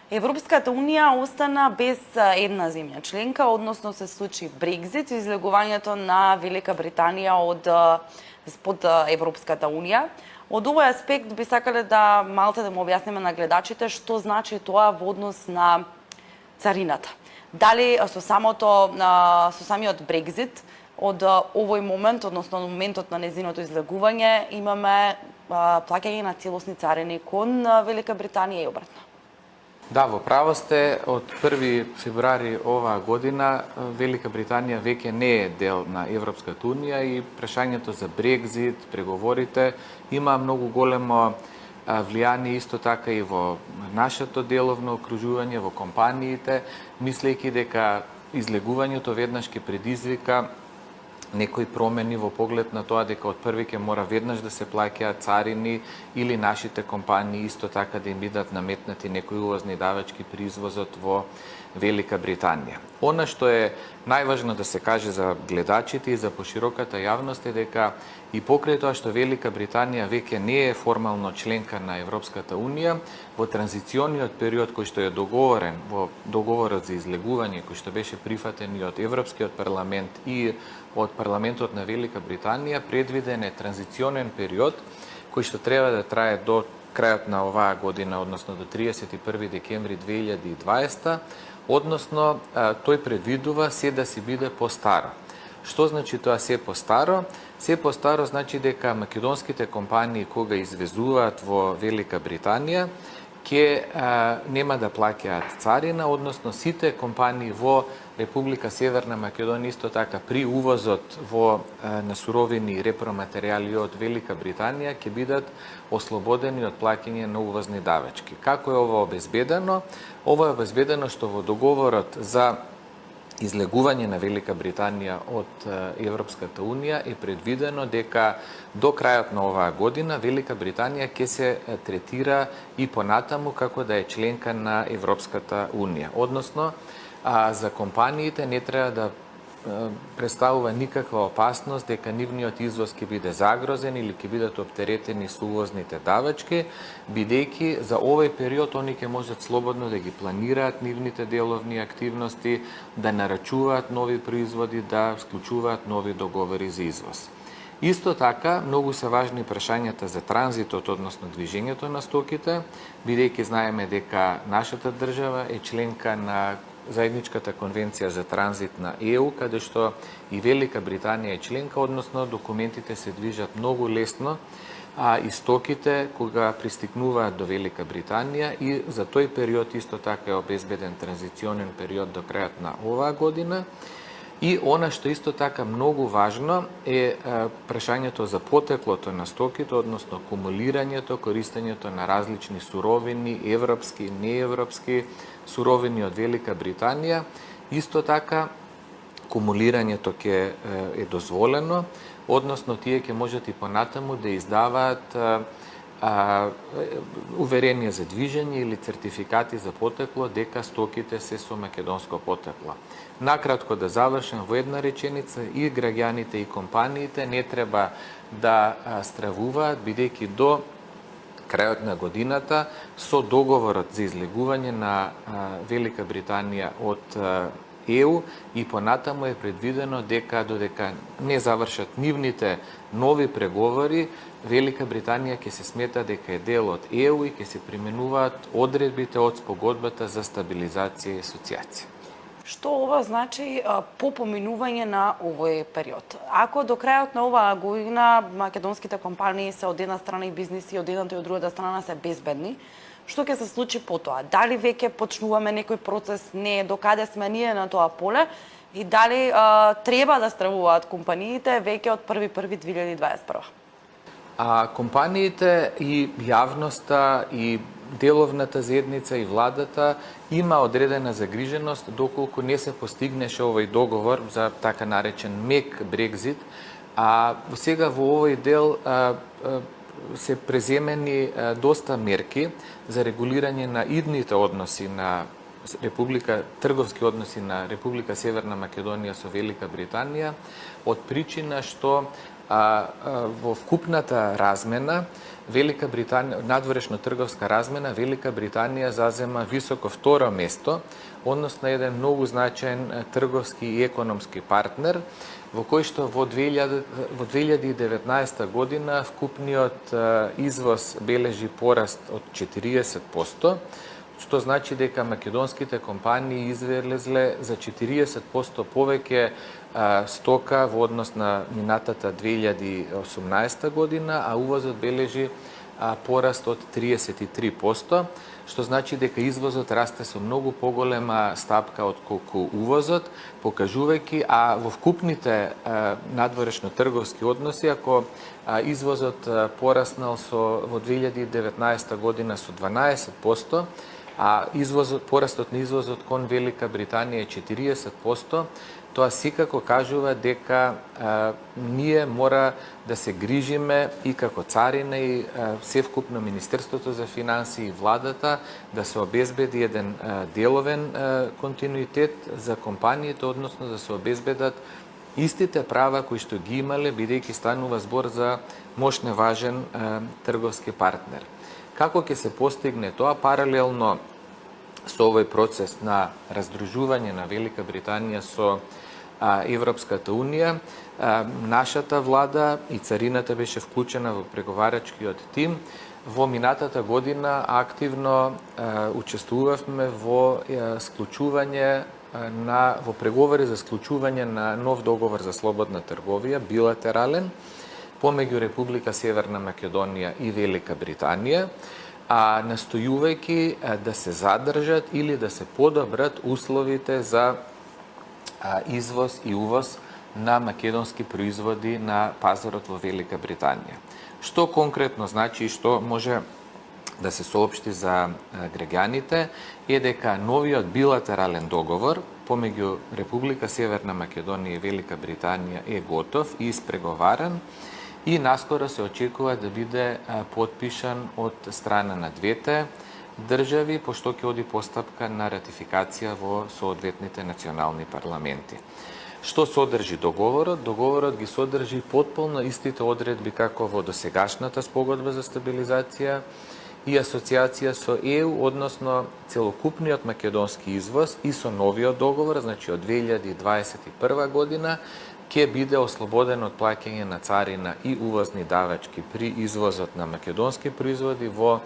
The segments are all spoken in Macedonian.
Европската унија остана без една земја членка, односно се случи Брекзит, излегувањето на Велика Британија од Европската унија. Од овој аспект би сакале да малце да му објасниме на гледачите што значи тоа во однос на царината. Дали со самиот Брекзит од овој момент, односно од моментот на незиното излегување, имаме плаќање на целосни царини кон Велика Британија и обратно. Да, во право сте, од 1 февруари оваа година Велика Британија веќе не е дел на Европската унија и прашањето за Брекзит, преговорите, има многу големо влијание исто така и во нашето деловно окружување, во компаниите, мислејќи дека излегувањето веднаш ќе предизвика некои промени во поглед на тоа дека од први ќе мора веднаш да се плаќаат царини или нашите компании исто така да им бидат наметнати некои увозни давачки при извозот во Велика Британија. Она што е најважно да се каже за гледачите и за пошироката јавност е дека и покрај тоа што Велика Британија веќе не е формално членка на Европската унија, во транзициониот период кој што е договорен во договорот за излегување, кој што беше прифатен и од Европскиот парламент и од парламентот на Велика Британија, предвиден е транзиционен период кој што треба да трае до крајот на оваа година, односно до 31 декември 2020, односно тој предвидува се да си биде постаро. Што значи тоа се постаро? Се постаро значи дека македонските компании кога извезуваат во Велика Британија ќе нема да плаќаат царина, односно сите компании во Република Северна Македонија исто така при увозот на суровини и репроматеријали од Велика Британија ќе бидат ослободени од плаќање на увозни давачки. Како е ова обезбедено? Ова е обезбедено што во договорот за излегување на Велика Британија од Европската унија е предвидено дека до крајот на оваа година Велика Британија ќе се третира и понатаму како да е членка на Европската унија. Односно, за компаниите не треба да представува никаква опасност дека нивниот извоз ќе биде загрозен или ќе бидат оптеретени со увозните давачки, бидејќи за овој период они ќе можат слободно да ги планираат нивните деловни активности, да нарачуваат нови производи, да склучуваат нови договори за извоз. Исто така, многу се важни прашањата за транзитот, односно движењето на стоките, бидејќи знаеме дека нашата држава е членка на Заедничката конвенција за транзит на ЕУ, каде што и Велика Британија е членка, односно документите се движат многу лесно, а и стоките кога пристигнуваат до Велика Британија и за тој период исто така е обезбеден транзиционен период до крајот на оваа година. И она што исто така многу важно е прашањето за потеклото на стоките, односно кумулирањето, користењето на различни суровини, европски, неевропски суровини од Велика Британија. Исто така, кумулирањето ќе е дозволено, односно тие ќе можат и понатаму да издаваат уверение за движење или сертификати за потекло дека стоките се со македонско потекло. Накратко да завршам во една реченица, и граѓаните и компаниите не треба да стравуваат, бидејќи до крајот на годината со договорот за излегување на Велика Британија од ЕУ и понатаму е предвидено дека додека не завршат нивните нови преговори, Велика Британија ќе се смета дека е дел од ЕУ и ќе се применуваат одредбите од спогодбата за стабилизација и асоциација. Што ова значи по поминување на овој период? Ако до крајот на оваа година македонските компании се од една страна и бизниси, од едната и од другата страна се безбедни, што ќе се случи потоа? Дали веќе почнуваме некој процес, не до каде сме ние на тоа поле и дали треба да стравуваат компаниите веќе од 1.1.2021? Компаниите и јавноста и деловната заедница и владата има одредена загриженост доколку не се постигнеше овој договор за така наречен мек Брекзит, а сега во овој дел се преземени доста мерки за регулирање на идните односи на трговски односи на Република Северна Македонија со Велика Британија, од причина што во вкупната размена Велика Британија, надворешно трговска размена, Велика Британија зазема високо второ место, односно еден многу значаен трговски и економски партнер, во кој што во 2019 година вкупниот извоз бележи пораст од 40%, што значи дека македонските компании извезле за 40% повеќе стока во однос на минатата 2018 година, а увозот бележи пораст од 33%, што значи дека извозот расте со многу поголема стапка од колку увозот, покажувајќи, во вкупните надворешно трговски односи, ако извозот пораснал во 2019 година со 12%, а порастот на извозот кон Велика Британија е 40%, тоа секако кажува дека ние мора да се грижиме и како царина и севкупно Министерството за финансии и владата да се обезбеди еден деловен континуитет за компаниите, односно да се обезбедат истите права кои што ги имале, бидејќи станува збор за мощно важен трговски партнер. Како ќе се постигне тоа паралелно со овој процес на раздружување на Велика Британија со Европската Унија, нашата влада и царината беше вклучена во преговарачкиот тим. Во минатата година активно учествувавме во во преговори за склучување на нов договор за слободна трговија, билатерален, помеѓу Република Северна Македонија и Велика Британија, настојувајќи да се задржат или да се подобрат условите за извоз и увоз на македонски производи на пазарот во Велика Британија. Што конкретно значи и што може да се соопшти за граѓаните е дека новиот билатерален договор помеѓу Република Северна Македонија и Велика Британија е готов и испреговаран и наскоро се очекува да биде потпишан од страна на двете држави, пошто ќе оди постапка на ратификација во соодветните национални парламенти. Што содржи договорот? Договорот ги содржи потполно истите одредби како во досегашната спогодба за стабилизација и асоциација со ЕУ, односно целокупниот македонски извоз и со новиот договор, значи од 2021 година, ќе биде ослободен од плаќање на царина и увозни давачки при извозот на македонски производи во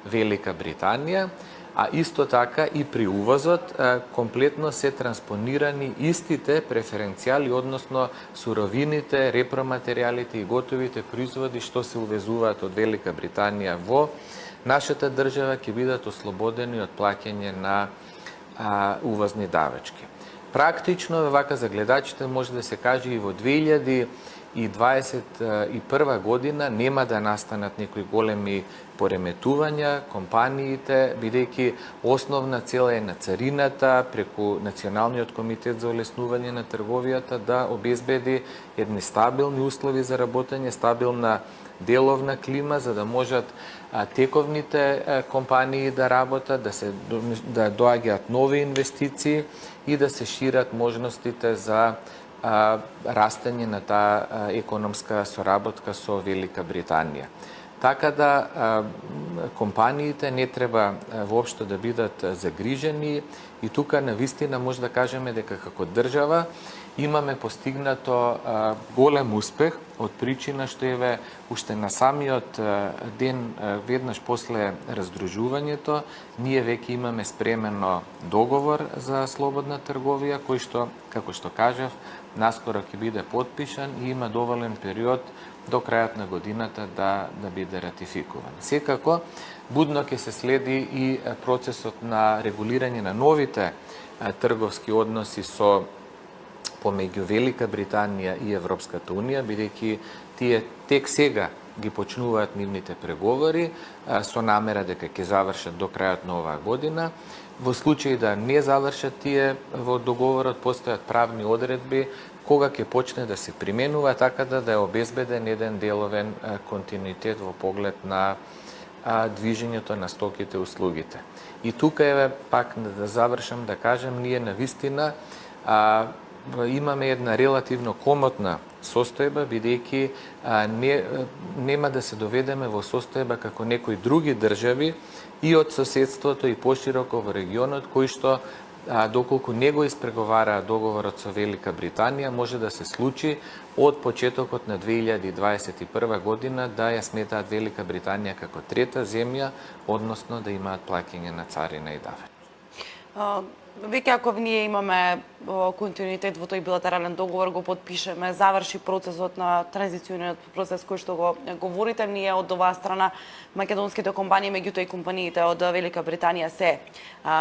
Велика Британија, а исто така и при увозот комплетно се транспонирани истите преференцијали, односно суровините, репроматеријалите и готовите производи што се увезуваат од Велика Британија во нашата држава ќе бидат ослободени од плаќање на увозни давачки. Практично, вака за гледачите може да се каже и во 2021 година нема да настанат некои големи пореметувања, компаниите, бидејќи основна цел е на царината, преку Националниот комитет за олеснување на трговијата, да обезбеди едни стабилни услови за работење, стабилна деловна клима, за да можат тековните компании да работат, да доаѓаат нови инвестиции и да се шират можностите за растење на таа економска соработка со Велика Британија. Така да компаниите не треба воопшто да бидат загрижени и тука навистина може да кажеме дека како држава имаме постигнато голем успех од причина што еве уште на самиот ден веднаш после раздружувањето ние веќе имаме спремено договор за слободна трговија кој што, како што кажав, наскоро ќе биде потпишан и има доволен период до крајот на годината да биде ратификуван. Секако, будно ќе се следи и процесот на регулирање на новите трговски односи помеѓу Велика Британија и Европската Унија, бидејќи тие тек сега ги почнуваат нивните преговори со намера дека ќе завршат до крајот на оваа година. Во случај да не завршат тие во договорот, постојат правни одредби кога ќе почне да се применува, така да е обезбеден еден деловен континуитет во поглед на движењето на стоките и услугите. И тука е пак да завршам да кажем, ние навистина имаме една релативно комотна состојба, бидејќи нема да се доведеме во состојба како некои други држави и од соседството и пошироко во регионот, кои што доколку не го испреговара договорот со Велика Британија, може да се случи од почетокот на 2021 година да ја сметаат Велика Британија како трета земја, односно да имаат плаќање на царина и дави. Веќе ако ние имаме континуитет во тој билатерален договор, го подпишеме, заврши процесот на транзициониот процес кој што го говорите, ние од оваа страна македонските компании, меѓутоа и компаниите од Велика Британија се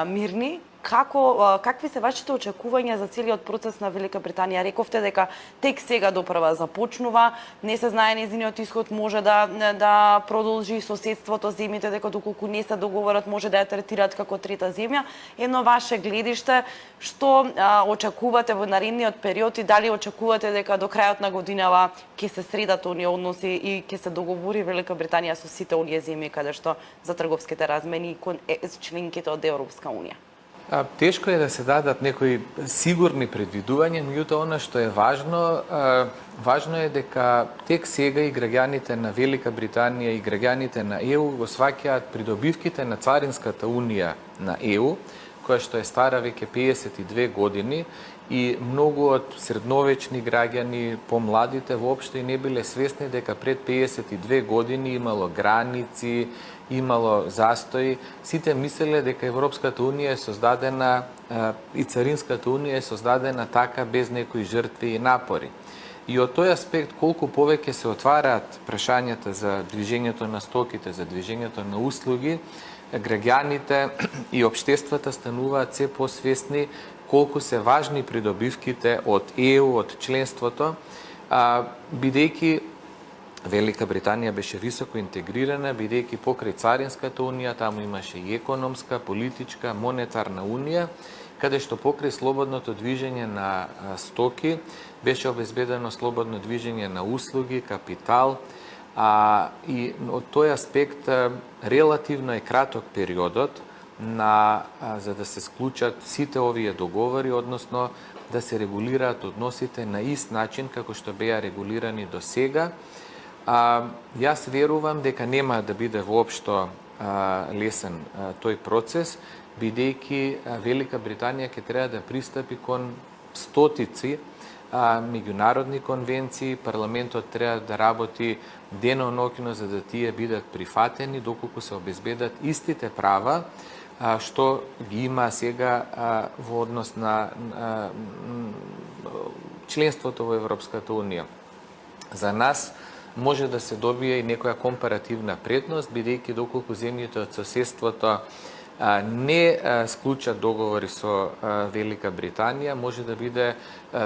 мирни. Какви се вашите очекувања за целиот процес на Велика Британија? Рековте дека тек сега допрва започнува, не се знае нејзиниот исход, може да продолжи соседството, земјите дека доколку не се договорат може да ја третираат како трета земја. Едно ваше гледиште, што очекувате во наредниот период и дали очекувате дека до крајот на годинава ќе се средат оние односи и ќе се договори Велика Британија со сите оние земји каде што за трговските размени кон членките од Европска унија? Тешко е да се дадат некои сигурни предвидувања, меѓутоа она што е важно е дека тек сега и граѓаните на Велика Британија и граѓаните на ЕУ го сваќаат придобивките на Царинската унија на ЕУ, која што е стара веќе 52 години и многу од средновечни граѓани, помладите воопшто и не биле свесни дека пред 52 години имало граници, имало застои. Сите мислеле дека Европската унија е создадена и Царинската унија е создадена така без некои жртви и напори. И од тој аспект, колку повеќе се отвараат прашањата за движењето на стоките, за движењето на услуги, граѓаните и општествата стануваат се посвесни колку се важни придобивките од ЕУ, од членството, бидејќи Велика Британија беше високо интегрирана, бидејќи покрај Царинската унија таму имаше и економска, политичка, монетарна унија, каде што покрај слободното движење на стоки беше обезбедено слободно движење на услуги, капитал, и од тој аспект релативно е краток периодот за да се склучат сите овие договори, односно да се регулираат односите на ист начин како што беа регулирани до сега. Јас верувам дека нема да биде воопшто лесен тој процес, бидејќи Велика Британија ќе треба да пристапи кон стотици меѓународни конвенции, парламентот треба да работи деноноќно за да тие бидат прифатени, доколку се обезбедат истите права што ги има сега во однос на членството во Европската унија. За нас може да се добие и некоја компаративна предност, бидејќи доколку земјите од соседството не склучат договори со Велика Британија, може да биде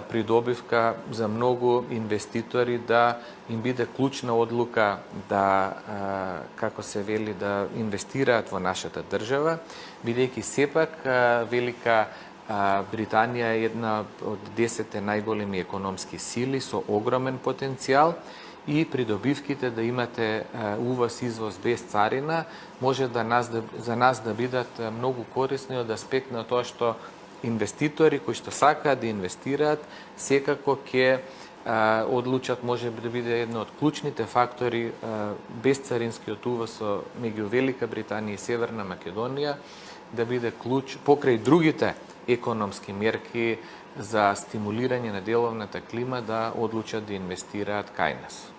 придобивка за многу инвеститори да им биде клучна одлука да, како се вели, да инвестираат во нашата држава, бидејќи сепак Велика Британија е една од 10 најголеми економски сили со огромен потенцијал и придобивките да имате увоз-извоз без царина може за нас да бидат многу корисни од аспект на тоа што инвеститори кои што сакаат да инвестираат секако ќе одлучат, може да биде едно од клучните фактори безцаринскиот увоз меѓу Велика Британија и Северна Македонија да биде клуч покрај другите економски мерки за стимулирање на деловната клима да одлучат да инвестираат кај нас.